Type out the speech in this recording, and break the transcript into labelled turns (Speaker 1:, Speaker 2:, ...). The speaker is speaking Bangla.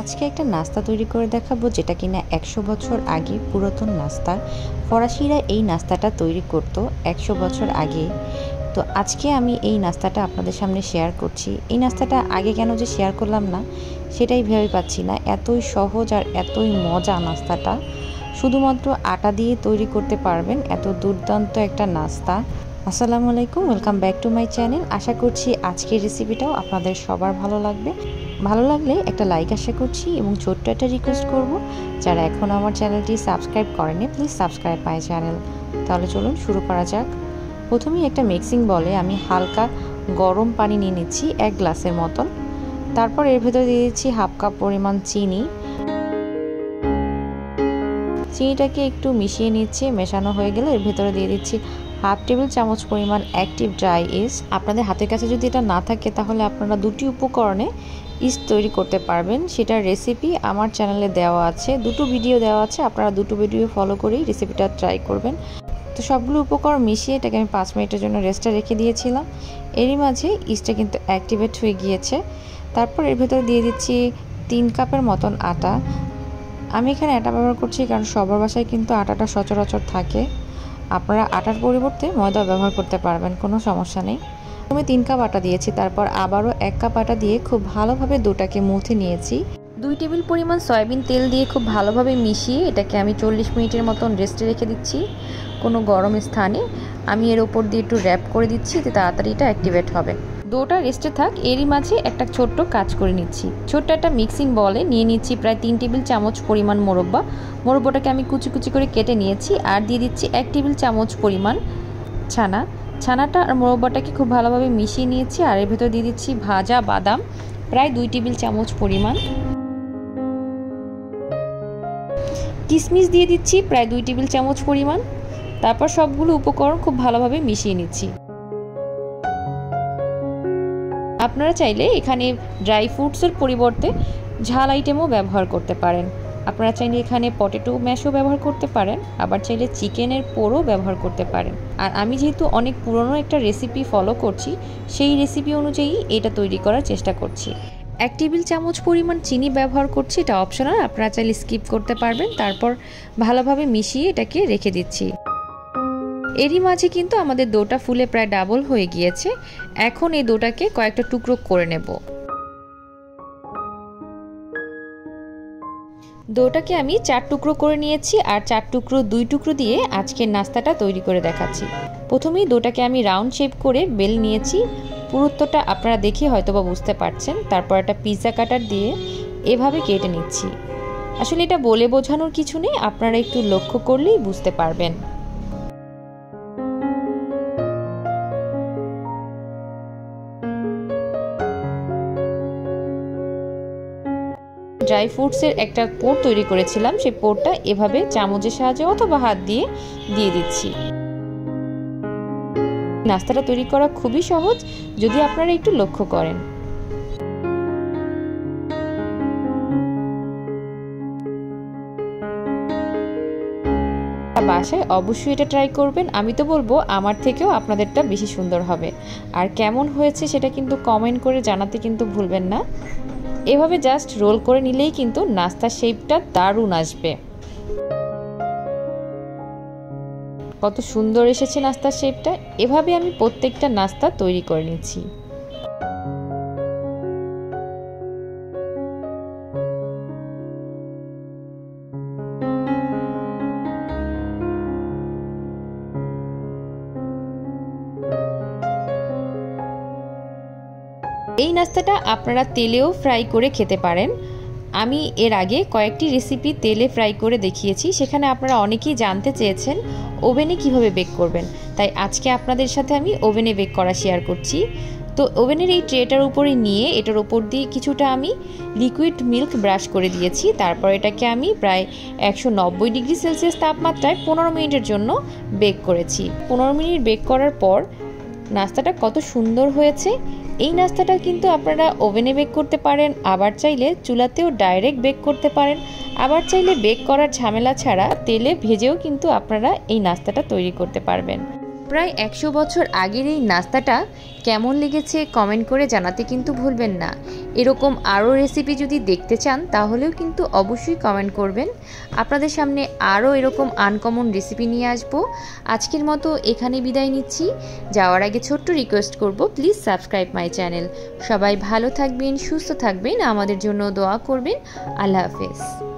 Speaker 1: আজকে একটা নাস্তা তৈরি করে দেখাবো যেটা কিনা 100 বছর আগে পুরাতন নাস্তা। ফরাসিরা এই নাস্তাটা তৈরি করত 100 বছর আগে। তো আজকে আমি এই নাস্তাটা আপনাদের সামনে শেয়ার করছি। এই নাস্তাটা আগে কেন যে শেয়ার করলাম না সেটাই ভেবে পাচ্ছি না। এতই সহজ আর এতই মজা নাস্তাটা, শুধুমাত্র আটা দিয়ে তৈরি করতে পারবেন এত দুর্দান্ত একটা নাস্তা। আসসালামু আলাইকুম, welcome back to my channel. আশা করছি আজকের রেসিপিটাও আপনাদের সবার ভালো লাগবে। ভালো লাগলে একটা লাইক আশা করছি এবং ছোট্ট একটা রিকোয়েস্ট করব, যারা এখনও আমার চ্যানেলটি সাবস্ক্রাইব করেনি প্লিজ সাবস্ক্রাইব মাই চ্যানেল। তাহলে চলুন শুরু করা যাক। প্রথমেই একটা মিক্সিং বলে আমি হালকা গরম পানি নিয়ে নিচ্ছি 1 গ্লাসের মতন। তারপর এর ভেতরে দিয়ে দিচ্ছি হাফ কাপ পরিমাণ চিনি। চিনিটাকে একটু মিশিয়ে নিচ্ছে। মেশানো হয়ে গেলে এর ভেতরে দিয়ে দিচ্ছি হাফ টেবিল চামচ পরিমাণ অ্যাক্টিভ ড্রাই ইস্ট। আপনাদের হাতের কাছে যদি এটা না থাকে তাহলে আপনারা দুটি উপকরণে ইস্ট তৈরি করতে পারবেন। সেটার রেসিপি আমার চ্যানেলে দেওয়া আছে, দুটো ভিডিও দেওয়া আছে, আপনারা দুটো ভিডিও ফলো করেই রেসিপিটা ট্রাই করবেন। তো সবগুলো উপকরণ মিশিয়ে এটাকে আমি 5 মিনিটের জন্য রেস্টে রেখে দিয়েছিলাম। এরই মাঝে ইস্টটা কিন্তু অ্যাক্টিভেট হয়ে গিয়েছে। তারপর এর ভেতরে দিয়ে দিচ্ছি 3 কাপের মতন আটা। আমি এখানে আটা ব্যবহার করছি কারণ সবার বাসায় কিন্তু আটাটা সচরাচর থাকে। আপনারা আটার পরিবর্তে ময়দা ব্যবহার করতে পারবেন, কোনো সমস্যা নেই। আমি 3 কাপ আটা দিয়েছি, তারপর আবারও 1 কাপ আটা দিয়ে খুব ভালোভাবে ডোটাকে মুথে নিয়েছি। 2 টেবিল পরিমাণ সয়াবিন তেল দিয়ে খুব ভালোভাবে মিশিয়ে এটাকে আমি 40 মিনিটের মতন রেস্টে রেখে দিচ্ছি কোনো গরম স্থানে। আমি এর ওপর দিয়ে একটু র্যাপ করে দিচ্ছি যাতে তাড়াতাড়ি এটা অ্যাক্টিভেট হবে। ডোটা রেস্টে থাক, এরই মাঝে একটা ছোট্ট কাজ করে নিচ্ছি। ছোট্ট একটা মিক্সিং বলে নিয়ে নিচ্ছি প্রায় 3 টেবিল চামচ পরিমাণ মোরব্বা। মোরব্বাটাকে আমি কুচি কুচি করে কেটে নিয়েছি। আর দিয়ে দিচ্ছি 1 টেবিল চামচ পরিমাণ ছানা। ছানাটা আর মোরব্বাটাকে খুব ভালোভাবে মিশিয়ে নিয়েছি। আর এর ভেতর দিয়ে দিচ্ছি ভাজা বাদাম প্রায় 2 টেবিল চামচ পরিমাণ। কিশমিশ দিয়ে দিচ্ছি প্রায় 2 টেবিল চামচ পরিমাণ। তারপর সবগুলো উপকরণ খুব ভালোভাবে মিশিয়ে নিচ্ছি। আপনারা চাইলে এখানে ড্রাই ফ্রুটসের পরিবর্তে ঝাল আইটেমও ব্যবহার করতে পারেন। আপনারা চাইলে এখানে পটেটো ম্যাশও ব্যবহার করতে পারেন, আবার চাইলে চিকেনের পোড়ও ব্যবহার করতে পারেন। আর আমি যেহেতু অনেক পুরনো একটা রেসিপি ফলো করছি, সেই রেসিপি অনুযায়ী এটা তৈরি করার চেষ্টা করছি। 1 টেবিল চামচ পরিমাণ চিনি ব্যবহার করছি, এটা অপশনাল, আপনারা চাইলে স্কিপ করতে পারবেন। তারপর ভালোভাবে মিশিয়ে এটাকে রেখে দিচ্ছি। এরই মাঝে কিন্তু আমাদের ডোটা ফুলে প্রায় ডাবল হয়ে গিয়েছে। এখন এই ডোটাকে কয়েকটা টুকরো করে নেব। ডোটাকে আমি 4 টুকরো করে নিয়েছি আর 4 টুকরো 2 টুকরো দিয়ে আজকের নাস্তাটা তৈরি করে দেখাচ্ছি। প্রথমেই ডোটাকে আমি রাউন্ড শেপ করে বেল নিয়েছি। পুরুত্বটা আপনারা দেখে হয়তোবা বুঝতে পারছেন। তারপর একটা পিৎজা কাটার দিয়ে এভাবে কেটে নিচ্ছি। আসলে এটা বলে বোঝানোর কিছু নেই, আপনারা একটু লক্ষ্য করলেই বুঝতে পারবেন। ড্রাই ফ্রুটসের একটা পোর তৈরি করেছিলাম, সেই পোরটা এভাবে চামচের সাহায্যে অথবা হাত দিয়ে দিচ্ছি। নাস্তাটা তৈরি করা খুবই সহজ যদি আপনারা একটু লক্ষ্য করেন। বাসায় অবশ্যই এটা ট্রাই করবেন। আমি তো বলবো আমার থেকেও আপনাদেরটা বেশি সুন্দর হবে। আর কেমন হয়েছে সেটা কিন্তু কমেন্ট করে জানাতে কিন্তু ভুলবেন না। এভাবে জাস্ট রোল করে নিলেই কিন্তু নাস্তার শেপটা দারুণ আসবে। কত সুন্দর এসেছে নাস্তার শেপটা। এভাবে আমি প্রত্যেকটা নাস্তা তৈরি করে নিচ্ছি। এই নাস্তাটা আপনারা তেলেও ফ্রাই করে খেতে পারেন। আমি এর আগে কয়েকটি রেসিপি তেলে ফ্রাই করে দেখিয়েছি, সেখানে আপনারা অনেকেই জানতে চেয়েছেন ওভেনে কিভাবে বেক করবেন। তাই আজকে আপনাদের সাথে আমি ওভেনে বেক করা শেয়ার করছি। তো ওভেনের এই ট্রেটার উপরে নিয়ে এটার উপর দিয়ে কিছুটা আমি লিকুইড মিল্ক ব্রাশ করে দিয়েছি। তারপর এটাকে আমি প্রায় 190 ডিগ্রি সেলসিয়াস তাপমাত্রায় 15 মিনিটের জন্য বেক করেছি। 15 মিনিট বেক করার পর নাস্তাটা কত সুন্দর হয়েছে। এই নাস্তাটা কিন্তু আপনারা ওভেনে বেক করতে পারেন, আবার চাইলে চুলাতেও ডাইরেক্ট বেক করতে পারেন, আবার চাইলে বেক করার ঝামেলা ছাড়া তেলে ভেজেও কিন্তু আপনারা এই নাস্তাটা তৈরি করতে পারবেন। প্রায় 100 বছর আগের এই নাস্তাটা কেমন লেগেছে কমেন্ট করে জানাতে কিন্তু ভুলবেন না। এরকম আরও রেসিপি যদি দেখতে চান তাহলেও কিন্তু অবশ্যই কমেন্ট করবেন। আপনাদের সামনে আরও এরকম আনকমন রেসিপি নিয়ে আসবো। আজকের মতো এখানে বিদায় নিচ্ছি। যাওয়ার আগে ছোট্ট রিকোয়েস্ট করব, প্লিজ সাবস্ক্রাইব মাই চ্যানেল। সবাই ভালো থাকবেন, সুস্থ থাকবেন, আমাদের জন্য দোয়া করবেন। আল্লাহ হাফেজ।